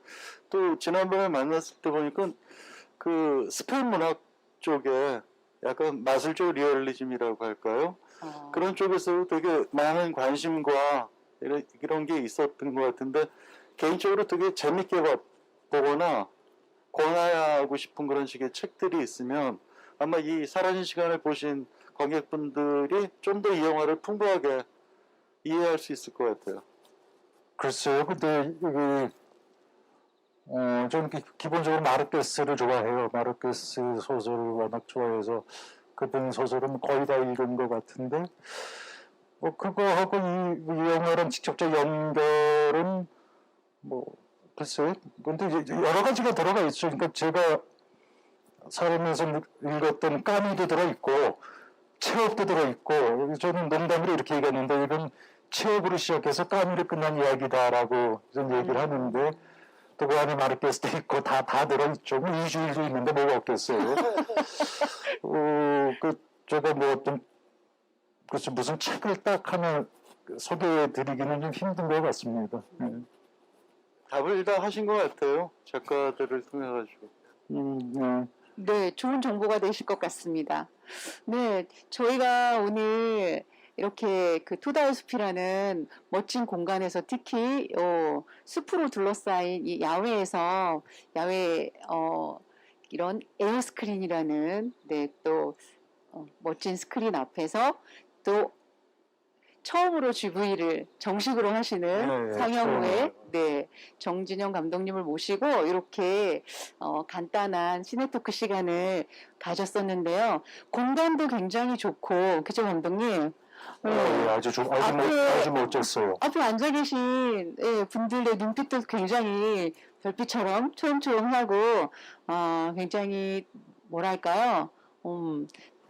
또 지난번에 만났을 때 보니까 스페인 문학 쪽에 약간 마술적 리얼리즘이라고 할까요? 그런 쪽에서 되게 많은 관심과 이런 게 있었던 것 같은데, 개인적으로 되게 재밌게 보거나 권하고 싶은 그런 식의 책들이 있으면 아마 이 사라진 시간을 보신 관객분들이 좀 더 이 영화를 풍부하게 이해할 수 있을 것 같아요. 글쎄요, 근데 저는 기본적으로 마르케스를 좋아해요. 마르케스 소설을 워낙 좋아해서 그분 소설은 거의 다 읽은 것 같은데, 그거하고 이 영화랑 직접적 연결은 글쎄요. 근데 이제 여러 가지가 들어가 있죠. 그러니까 제가 살면서 읽었던 까미도 들어있고, 체업도 들어있고, 저는 농담으로 이렇게 얘기했는데, 이건 체업으로 시작해서 까미로 끝난 이야기다라고 좀 얘기를 하는데, 또 그 안에 마르케스도 있고, 다 들어있죠. 뭐 이주일도 있는데 뭐가 없겠어요. 제가 글쎄 무슨 책을 딱 하나 소개해 드리기는 좀 힘든 것 같습니다. 답을 다 하신 것 같아요. 작가들을 통해 가지고. 네, 좋은 정보가 되실 것 같습니다. 네, 저희가 오늘 이렇게 투다의 숲이라는 멋진 공간에서 특히 숲으로 둘러싸인 이 야외에서 이런 에어스크린이라는 또 멋진 스크린 앞에서 또 처음으로 GV를 정식으로 하시는 네, 상영후에 정진영 감독님을 모시고 이렇게 간단한 시네토크 시간을 가졌었는데요. 공간도 굉장히 좋고, 그죠 감독님? 아주 멋졌어요. 앞에 앉아 계신 분들의 눈빛도 굉장히 별빛처럼 초롱초롱하고 굉장히 뭐랄까요?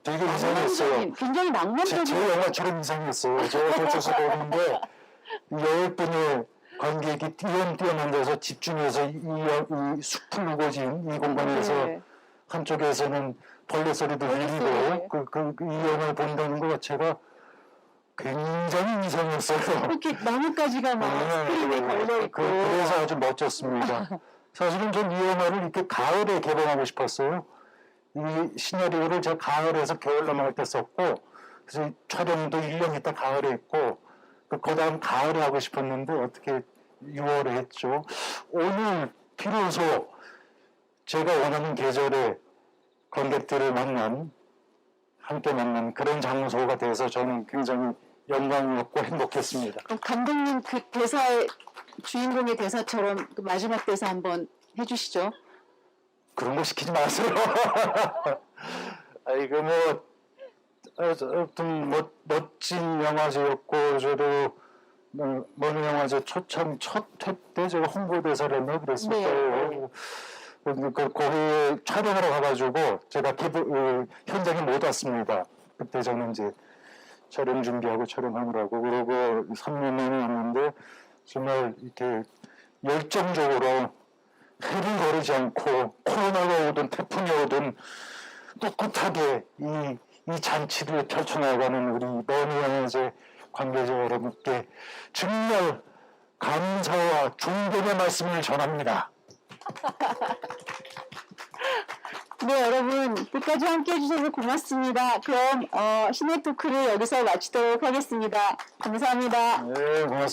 되게 이상했어요. 굉장히 낭만적인. 제 영화처럼 이상했어요. 제가 펼쳐서 보는데 10분의 관객이 뛰어난데서 집중해서 이 숲을 우거진 이 공간에서 한쪽에서는 벌레 소리도 들리고 이 영화를 본다는 것 자체가 굉장히 이상했어요. 이렇게 나뭇가지가 막 스크린에 걸려있고. 그래서 아주 멋졌습니다. 사실은 전 이 영화를 이렇게 가을에 개봉하고 싶었어요. 이 시나리오를 제가 가을에서 겨울 넘어갈 때 썼고, 그래서 촬영도 1년 있다 가을에 했고, 그 다음 가을에 하고 싶었는데 어떻게 6월에 했죠. 오늘 비로소 제가 원하는 계절에 관객들을 함께 만난 그런 장소가 돼서 저는 굉장히 영광이었고 행복했습니다. 그럼 감독님 대사의 주인공의 대사처럼 마지막 대사 한번 해주시죠. 그런 거 시키지 마세요. 멋진 영화제였고, 저도 먼 영화제 초창 첫 회 때 제가 홍보대사를 했나 그랬을 거예요. 거기에 촬영하러 가가지고 제가 현장에 못 왔습니다. 그때 저는 이제 촬영 준비하고 촬영하느라고. 그러고 3년 만에 왔는데 정말 이렇게 열정적으로 해를 거르지 않고 코로나가 오든 태풍이 오든 꿋꿋하게 이 잔치를 펼쳐나가는 우리 먼 영화제 관계자 여러분께 정말 감사와 존경의 말씀을 전합니다. 네, 여러분 끝까지 함께해 주셔서 고맙습니다. 그럼 시네토크를 여기서 마치도록 하겠습니다. 감사합니다. 네, 고맙습니다.